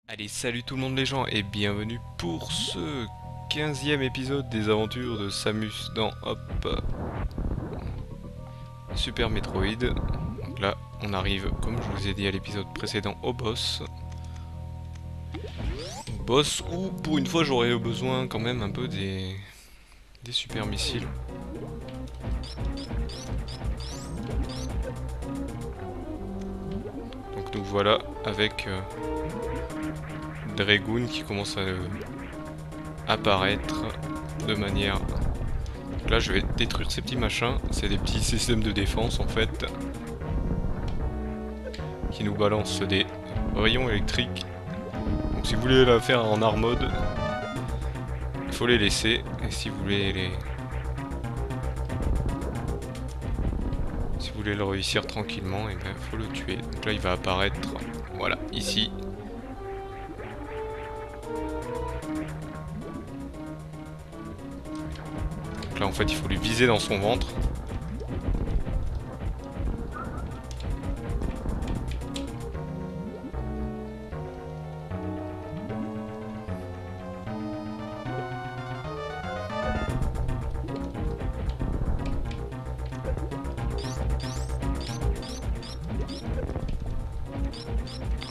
Allez, salut tout le monde les gens et bienvenue pour ce 15e épisode des aventures de Samus dans Super Metroid. Donc là, on arrive, comme je vous ai dit à l'épisode précédent, au boss. Boss où, pour une fois, j'aurais besoin quand même un peu des super missiles. Donc nous voilà avec Dragoon qui commence à apparaître de manière... Donc là, je vais détruire ces petits machins. C'est des petits systèmes de défense en fait, qui nous balancent des rayons électriques. Donc si vous voulez la faire en hard mode, il faut les laisser. Et si vous voulez si vous voulez le réussir tranquillement, et ben faut le tuer. Donc là il va apparaître, voilà, ici. Donc là en fait il faut lui viser dans son ventre.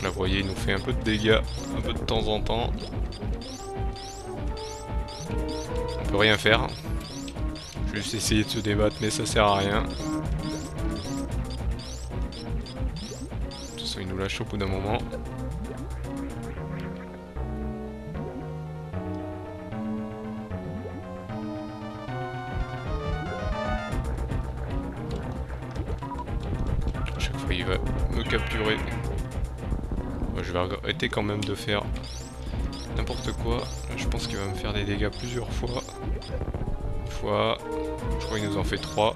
Là vous voyez il nous fait un peu de dégâts, un peu de temps en temps. On peut rien faire. Juste essayer de se débattre mais ça sert à rien. De toute façon il nous lâche au bout d'un moment. À chaque fois il va me capturer. Moi, je vais arrêter quand même de faire n'importe quoi. Là, je pense qu'il va me faire des dégâts plusieurs fois. Une fois, je crois qu'il nous en fait 3.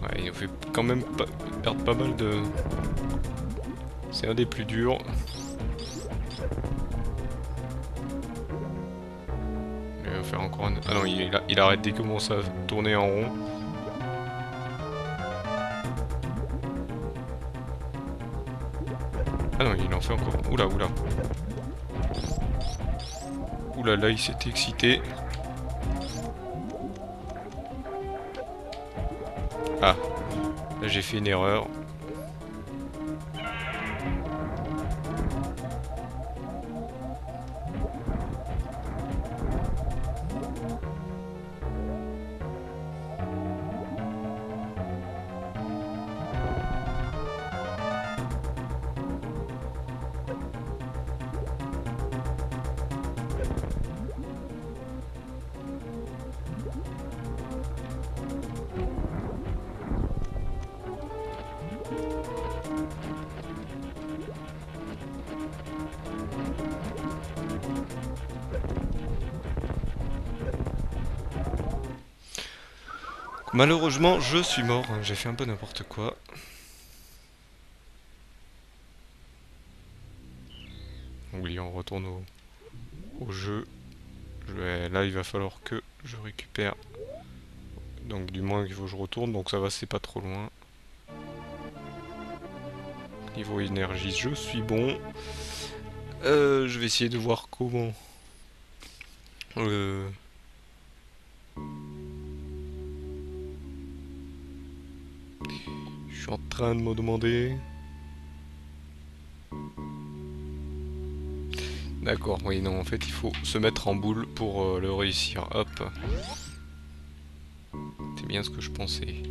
Ouais, il nous fait quand même perdre pas mal de... C'est un des plus durs. Il va faire encore un... Ah non, il arrête dès qu'il commence à tourner en rond. Ah non, il en fait encore. Oula, oula. Oula, là, il s'est excité. Ah, là j'ai fait une erreur. Malheureusement, je suis mort. J'ai fait un peu n'importe quoi. Oui, on retourne au jeu. Là, il va falloir que je récupère. Donc, du moins, il faut que je retourne. Donc, ça va, c'est pas trop loin. Niveau énergie, je suis bon. Je vais essayer de voir comment. Euh, Je suis en train de me demander. D'accord, oui, non, en fait, il faut se mettre en boule pour le réussir. Hop. C'est bien ce que je pensais.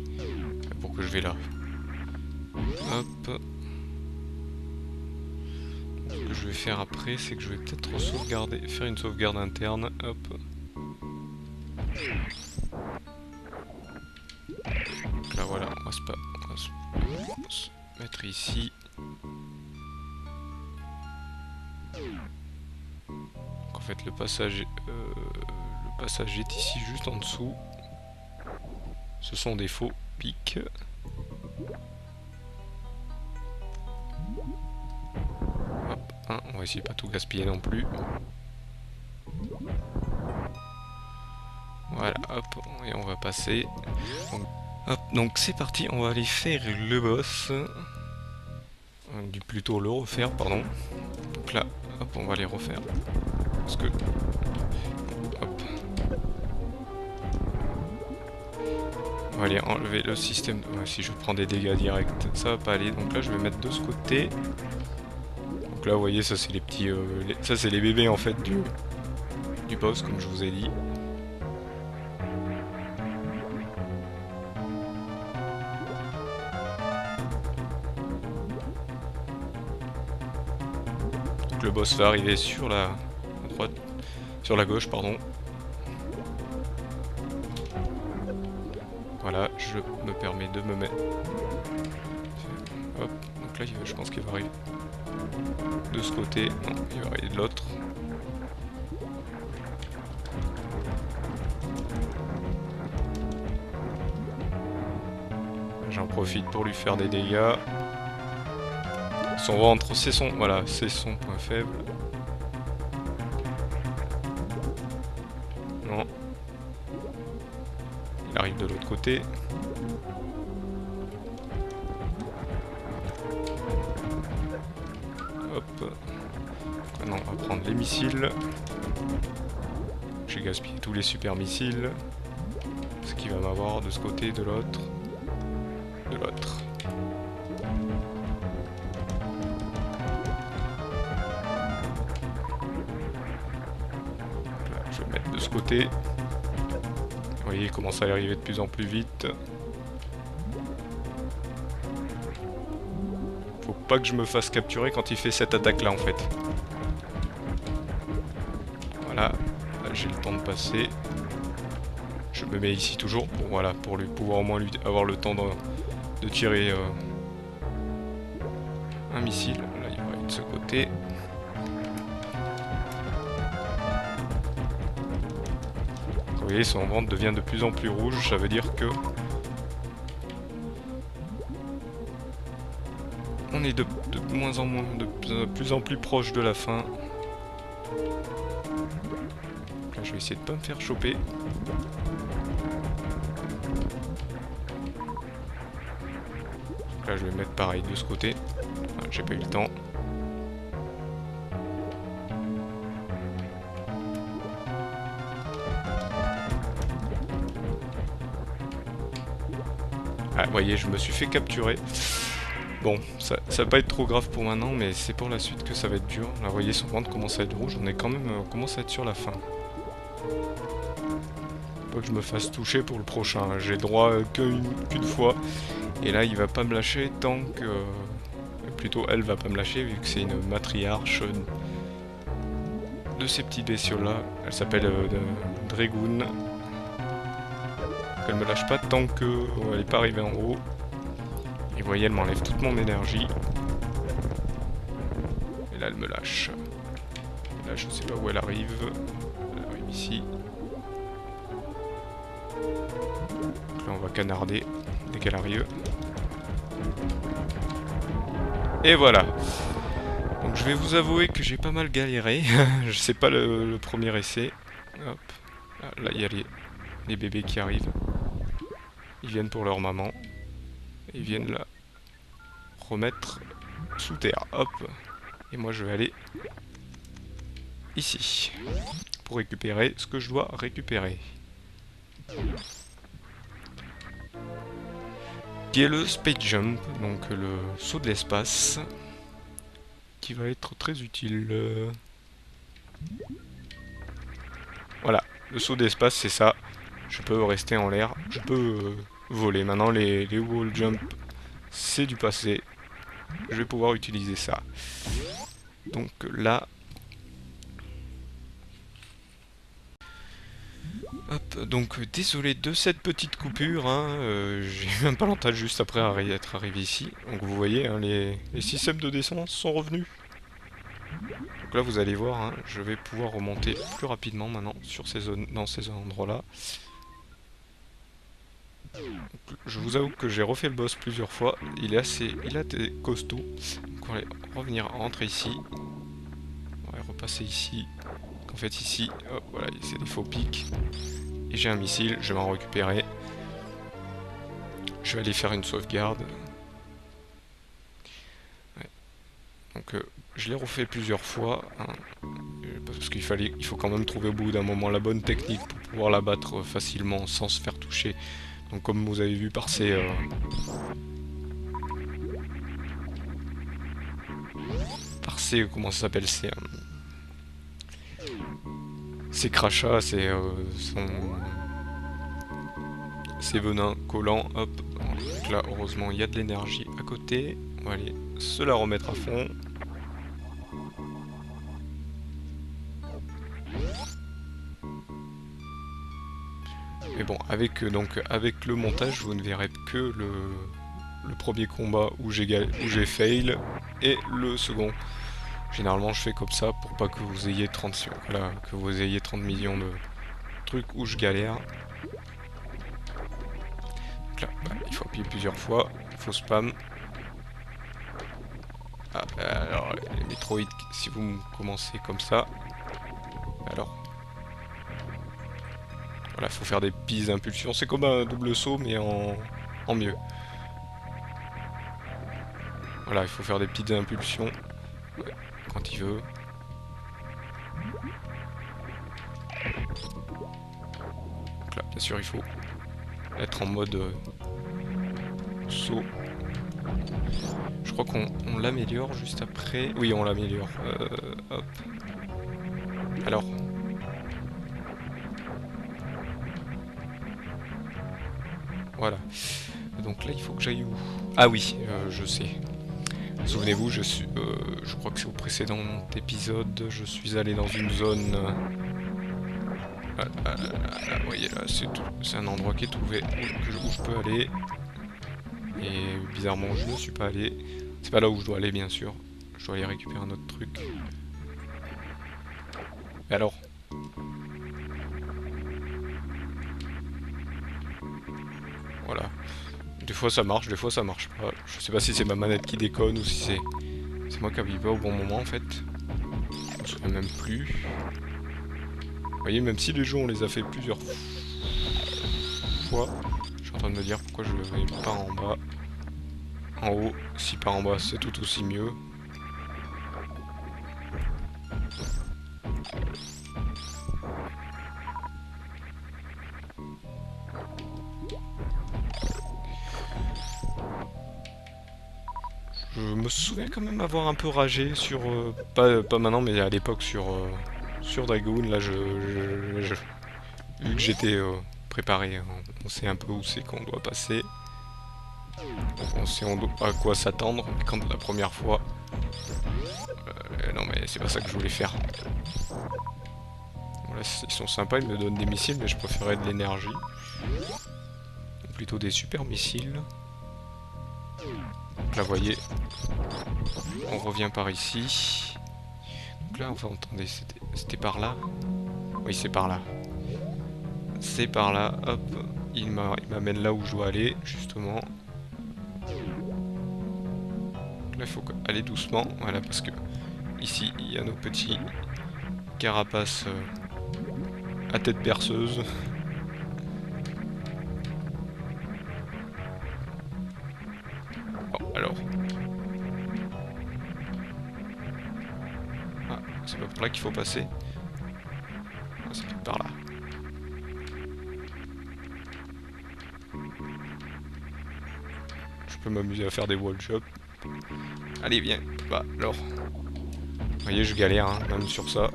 Pour que je vais là. Hop. Ce que je vais faire après, c'est que je vais peut-être sauvegarder, faire une sauvegarde interne. Hop. Donc là, voilà, on va se mettre ici. Donc, en fait, le passage est ici, juste en dessous. Ce sont des faux pics. Hop, hein, on va essayer de pas tout gaspiller non plus. Voilà, hop, et on va passer. Hop, donc c'est parti, on va aller faire le boss. Plutôt le refaire, pardon. Donc là, hop, on va les refaire. Parce que... Hop. On va aller enlever le système... Ouais, si je prends des dégâts directs, ça va pas aller. Donc là, je vais mettre de ce côté. Donc là, vous voyez, ça c'est les petits... Ça c'est les bébés en fait du boss, comme je vous ai dit. Donc le boss va arriver sur la droite, sur la gauche, pardon. Voilà, je me permets de me mettre... Hop, donc là, je pense qu'il va arriver de ce côté. Non, il va arriver de l'autre. J'en profite pour lui faire des dégâts. Son ventre, c'est son... Voilà, c'est son point faible. Non. Il arrive de l'autre côté. Hop. Maintenant, on va prendre les missiles. J'ai gaspillé tous les super missiles. Ce qui va m'avoir de ce côté, de l'autre. De l'autre. Je vais mettre de ce côté. Vous voyez, il commence à arriver de plus en plus vite. Faut pas que je me fasse capturer quand il fait cette attaque là en fait. Voilà, là j'ai le temps de passer. Je me mets ici toujours pour, voilà, pour lui pouvoir au moins lui avoir le temps de tirer un missile. Là il va aller de ce côté. Vous voyez, son ventre devient de plus en plus rouge, ça veut dire que on est de moins en moins, de plus en plus proche de la fin. Là, je vais essayer de pas me faire choper. Là, je vais mettre pareil de ce côté. Ah, j'ai pas eu le temps. Ah, vous voyez, je me suis fait capturer. Bon, ça va pas être trop grave pour maintenant, mais c'est pour la suite que ça va être dur. Là, vous voyez, son ventre commence à être rouge. On est quand même, commence à être sur la fin. Pas que je me fasse toucher pour le prochain. J'ai droit qu'une fois. Et là, il va pas me lâcher tant que... Plutôt, elle va pas me lâcher, vu que c'est une matriarche de ces petits bestioles-là. Elle s'appelle Dragoon. Elle me lâche pas tant que elle est pas arrivée en haut. Et vous voyez, elle m'enlève toute mon énergie. Et là, elle me lâche. Et là, je sais pas où elle arrive. Elle arrive ici. Donc là, on va canarder dès qu'elle arrive. Et voilà. Donc je vais vous avouer que j'ai pas mal galéré. Je sais pas le premier essai. Hop. Là, il y a les bébés qui arrivent. Ils viennent pour leur maman. Ils viennent la remettre sous terre. Hop. Et moi, je vais aller ici. Pour récupérer ce que je dois récupérer. Qui est le Space Jump, donc le saut de l'espace. Qui va être très utile. Voilà, le saut d'espace, c'est ça. Je peux rester en l'air, je peux voler. Maintenant, les wall jump, c'est du passé. Je vais pouvoir utiliser ça. Donc là... Hop, donc désolé de cette petite coupure, hein, j'ai eu un palantage juste après être arrivé ici. Donc vous voyez, hein, les systèmes de descente sont revenus. Donc là vous allez voir, hein, je vais pouvoir remonter plus rapidement maintenant sur ces zones, dans ces endroits-là. Je vous avoue que j'ai refait le boss plusieurs fois, il est assez costaud. Donc on va revenir rentrer ici. On va repasser ici. En fait ici, hop, voilà, c'est des faux pics. Et j'ai un missile, je vais en récupérer. Je vais aller faire une sauvegarde. Ouais. Donc je l'ai refait plusieurs fois, hein, parce il faut quand même trouver au bout d'un moment la bonne technique pour pouvoir la battre facilement sans se faire toucher. Donc comme vous avez vu par ces comment ça s'appelle, ces crachats, ces venins collants, hop. Donc là heureusement il y a de l'énergie à côté. On va aller se la remettre à fond. Mais bon, avec le montage, vous ne verrez que le premier combat où j'ai fail et le second. Généralement, je fais comme ça pour pas que vous ayez 30, voilà, que vous ayez 30 millions de trucs où je galère. Donc là, bah, il faut appuyer plusieurs fois, il faut spam. Ah, alors, les Metroid, si vous commencez comme ça, alors voilà, il faut faire des pistes d'impulsion. C'est comme un double saut, mais en mieux. Voilà, il faut faire des petites impulsions quand il veut. Donc là, bien sûr, il faut être en mode saut. Je crois qu'on l'améliore juste après. Oui, on l'améliore. Hop. Alors. Voilà. Donc là, il faut que j'aille où? Ah oui, je sais. Souvenez-vous, je crois que c'est au précédent épisode, je suis allé dans une zone... vous voyez là, c'est un endroit qui est trouvé où je peux aller. Et bizarrement, je ne suis pas allé. C'est pas là où je dois aller, bien sûr. Je dois aller récupérer un autre truc. Mais alors? Voilà. Des fois ça marche, des fois ça marche pas. Je sais pas si c'est ma manette qui déconne ou si c'est moi qui appuie pas au bon moment en fait. Je me souviens même plus. Vous voyez, même si les jeux on les a fait plusieurs fois, je suis en train de me dire pourquoi je ne vais pas en bas. En haut, si par en bas c'est tout aussi mieux. Je me souviens quand même avoir un peu ragé sur... pas maintenant, mais à l'époque sur Dragoon. Là, vu que j'étais préparé, hein, on sait un peu où c'est qu'on doit passer. On sait à quoi s'attendre. Quand la première fois... non mais c'est pas ça que je voulais faire. Voilà, ils sont sympas, ils me donnent des missiles, mais je préférais de l'énergie. Plutôt des super missiles. Donc là, vous voyez, on revient par ici. Donc là, enfin, attendez, c'était par là. Oui, c'est par là. C'est par là, hop. Il m'amène là où je dois aller, justement. Donc là, il faut aller doucement, voilà, parce que ici, il y a nos petits carapaces à tête berceuse. Bon, alors. Ah, c'est pas par là qu'il faut passer. Ah, c'est peut-être par là. Je peux m'amuser à faire des wall shots. Allez, viens. Bah, alors. Vous voyez, je galère, hein, même sur ça.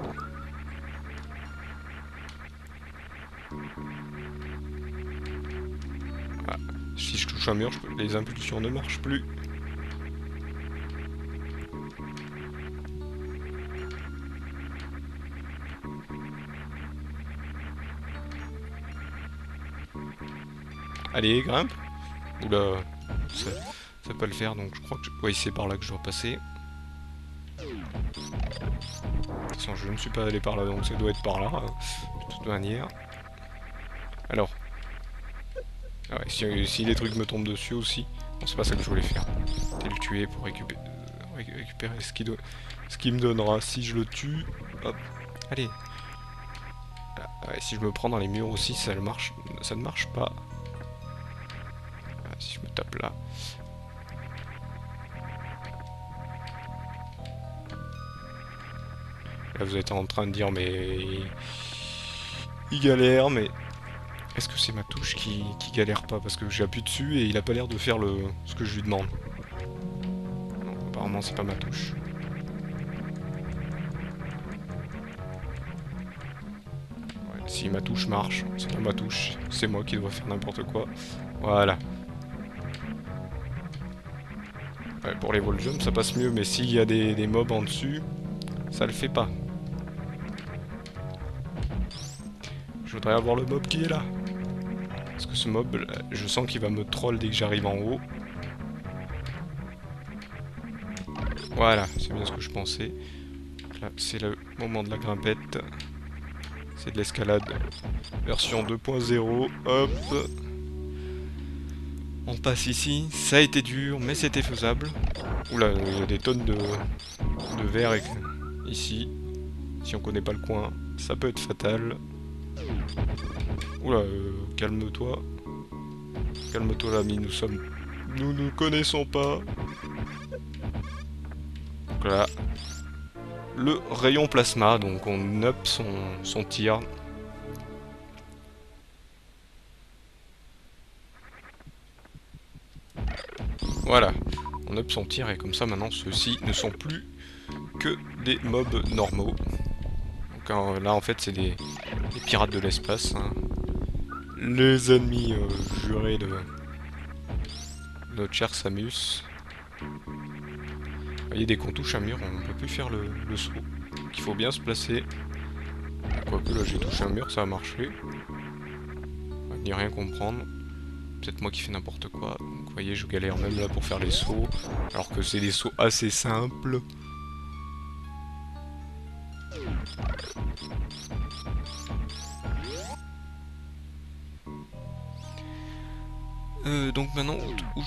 Ah, si je touche un mur, les impulsions ne marchent plus. Allez, grimpe. Oula, ça va pas le faire, donc je crois que... Oui, c'est par là que je dois passer. De toute façon, je ne suis pas allé par là, donc ça doit être par là, de toute manière. Alors. Ah ouais, si les trucs me tombent dessus aussi... Non, c'est pas ça que je voulais faire. C'était le tuer pour récupérer ce qui me donnera si je le tue. Hop, allez. Ah, ouais, si je me prends dans les murs aussi, ça ne marche pas. Si je me tape là. Là, vous êtes en train de dire, mais... Il galère, mais... Est-ce que c'est ma touche qui galère pas? Parce que j'appuie dessus et il a pas l'air de faire ce que je lui demande. Non, apparemment c'est pas ma touche. Ouais, si ma touche marche, c'est pas ma touche. C'est moi qui dois faire n'importe quoi. Voilà. Ouais, pour les wall jumps ça passe mieux, mais s'il y a des mobs en dessus, ça le fait pas. Je voudrais avoir le mob qui est là. Parce que ce mob, je sens qu'il va me troll dès que j'arrive en haut. Voilà, c'est bien ce que je pensais. Là, c'est le moment de la grimpette. C'est de l'escalade. Version 2.0. Hop. On passe ici. Ça a été dur, mais c'était faisable. Oula, il y a des tonnes de verre ici. Si on connaît pas le coin, ça peut être fatal. Oula, calme-toi. Calme-toi l'ami, nous nous connaissons pas. Donc là, le rayon plasma, donc on up son tir. Voilà, on up son tir et comme ça maintenant ceux-ci ne sont plus que des mobs normaux. Donc là en fait c'est des pirates de l'espace. Hein. Les ennemis jurés de notre cher Samus. Vous voyez, dès qu'on touche un mur, on ne peut plus faire le saut. Donc il faut bien se placer. Quoique là j'ai touché un mur, ça a marché. On va ni rien comprendre. Peut-être moi qui fais n'importe quoi. Donc vous voyez, je galère même là pour faire les sauts. Alors que c'est des sauts assez simples. Donc maintenant, où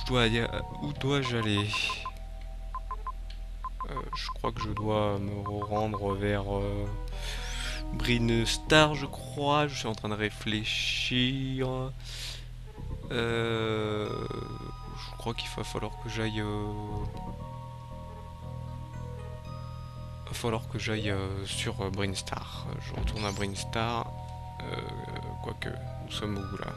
dois-je aller? Je crois que je dois me rendre vers Bryn Star, je crois. Je suis en train de réfléchir. Je crois qu'il va falloir que j'aille... sur Bryn Star. Je retourne à Bryn Star. Quoique, nous sommes où là?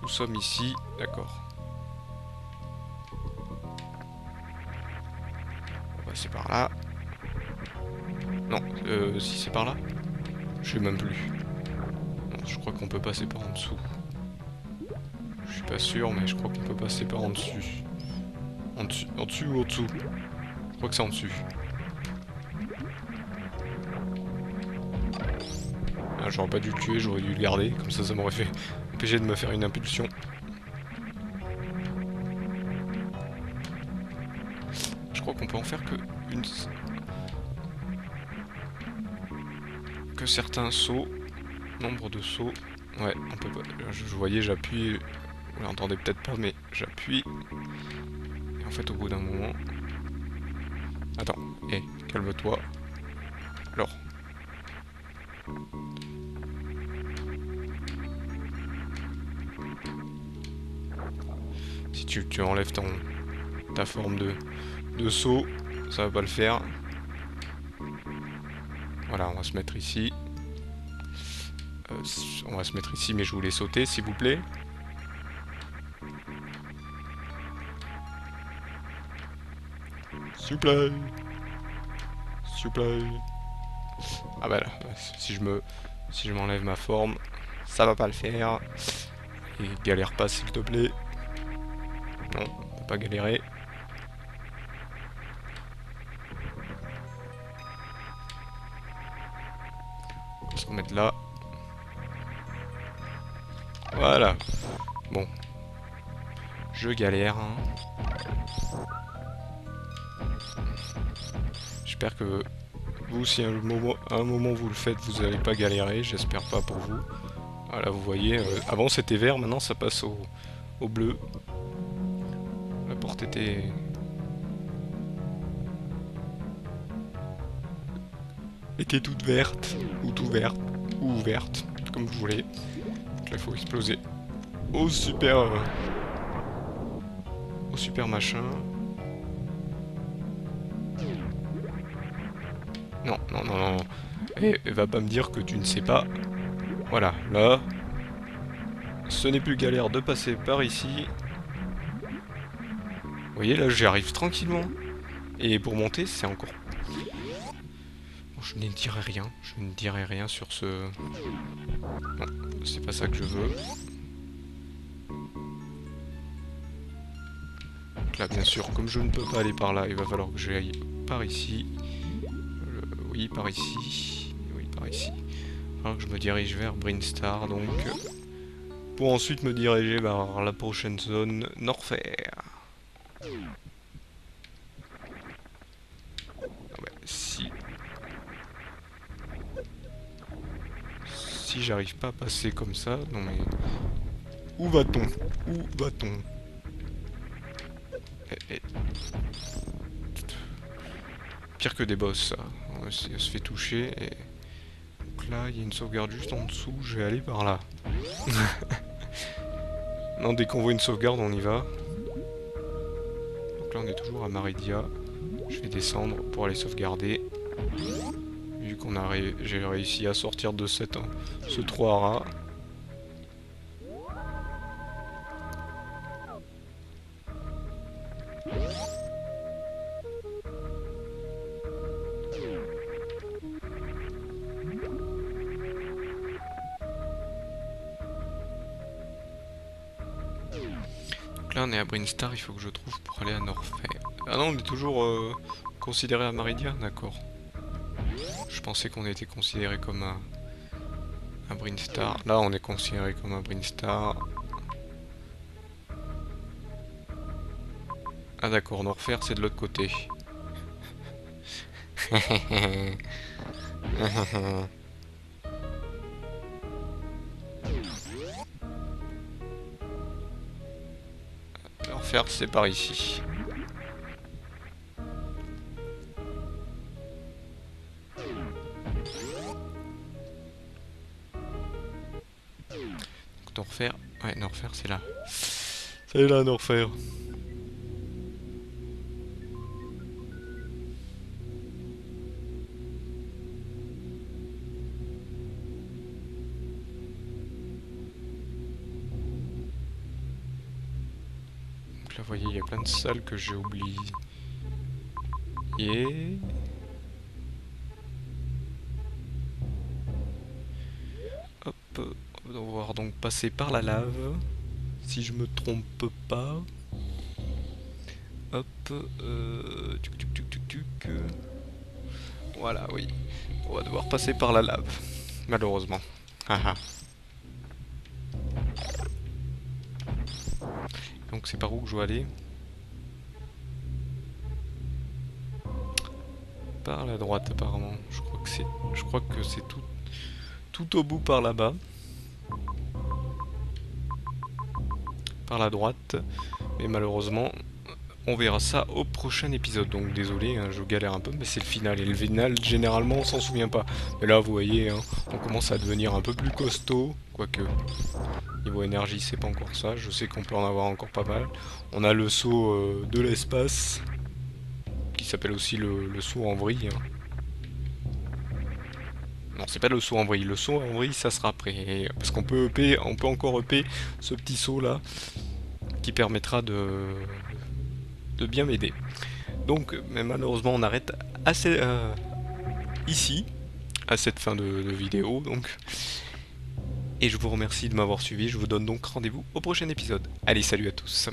Nous sommes ici, d'accord. On va passer par là. Non, si c'est par là? Je sais même plus. Non, je crois qu'on peut passer par en dessous. Je suis pas sûr, mais je crois qu'on peut passer par en dessus. En dessus ou en dessous? Je crois que c'est en dessus. Ah, j'aurais pas dû le tuer, j'aurais dû le garder, comme ça m'aurait fait empêcher de me faire une impulsion. Je crois qu'on peut en faire que certains sauts. Nombre de sauts. Ouais, on peut pas. Je voyais, j'appuie. Vous l'entendez peut-être pas, mais j'appuie. Et en fait, au bout d'un moment. Attends, calme-toi. Alors. Si tu enlèves ta forme de saut, ça va pas le faire. Voilà, on va se mettre ici. On va se mettre ici, mais je voulais sauter, s'il vous plaît. S'il vous plaît. S'il vous plaît. Ah bah là, si je m'enlève ma forme, ça va pas le faire. Et galère pas, s'il te plaît. Non, on peut pas galérer. On va se remettre là. Voilà. Bon. Je galère. Hein. J'espère que vous, si à un moment vous le faites, vous n'allez pas galérer. J'espère pas pour vous. Voilà, vous voyez. Avant c'était vert, maintenant ça passe au bleu. La porte était toute verte, ou tout verte, ou ouverte, comme vous voulez. Donc là, il faut exploser au super machin. Non, non, non, non. Et va pas me dire que tu ne sais pas. Voilà, là. Ce n'est plus galère de passer par ici. Vous voyez, là, j'y arrive tranquillement. Et pour monter, c'est encore... Bon, je ne dirai rien. Je ne dirai rien sur ce... Non, c'est pas ça que je veux. Donc là, bien sûr, comme je ne peux pas aller par là, il va falloir que j'aille par ici. Oui, par ici. Oui, par ici. Alors que je me dirige vers Brinstar, donc... pour ensuite me diriger vers la prochaine zone, Norfair. Si j'arrive pas à passer comme ça, non mais... Où va-t-on? Où va-t-on? Pire que des boss, ça. On se fait toucher et... Donc là, il y a une sauvegarde juste en dessous, je vais aller par là. Non, dès qu'on voit une sauvegarde, on y va. Donc là, on est toujours à Maridia. Je vais descendre pour aller sauvegarder. Vu qu'on a j'ai réussi à sortir de ce trou à rats. Donc là on est à Brinstar, il faut que je trouve pour aller à Norfair. Ah non, on est toujours considéré à Maridia, d'accord. Je pensais qu'on était considéré comme à Brinstar. Là on est considéré comme à Brinstar. Ah d'accord, Norfair c'est de l'autre côté. Norfair c'est par ici. Donc Norfair, ouais Norfair c'est là. C'est là Norfair. Donc là vous voyez il y a plein de salles que j'ai oubliées. Hop, on va devoir donc passer par la lave, si je me trompe pas. Hop, tuc, tuc, tuc, tuc, tuc. Voilà, oui. On va devoir passer par la lave, malheureusement. Haha. Donc c'est par où que je dois aller? Par la droite apparemment. Je crois que c'est tout au bout par là-bas. Par la droite. Mais malheureusement, on verra ça au prochain épisode. Donc désolé, hein, je galère un peu, mais c'est le final. Et le final, généralement, on s'en souvient pas. Mais là, vous voyez, hein, on commence à devenir un peu plus costaud. Quoique, niveau énergie, c'est pas encore ça. Je sais qu'on peut en avoir encore pas mal. On a le saut de l'espace, qui s'appelle aussi le saut en vrille. Hein. Non, c'est pas le saut en vrille. Le saut en vrille, ça sera après. Parce qu'on peut EP, on peut encore EP ce petit saut là, qui permettra de bien m'aider. Donc, mais malheureusement, on arrête assez ici, à cette fin de vidéo. Donc, et je vous remercie de m'avoir suivi. Je vous donne donc rendez-vous au prochain épisode. Allez, salut à tous.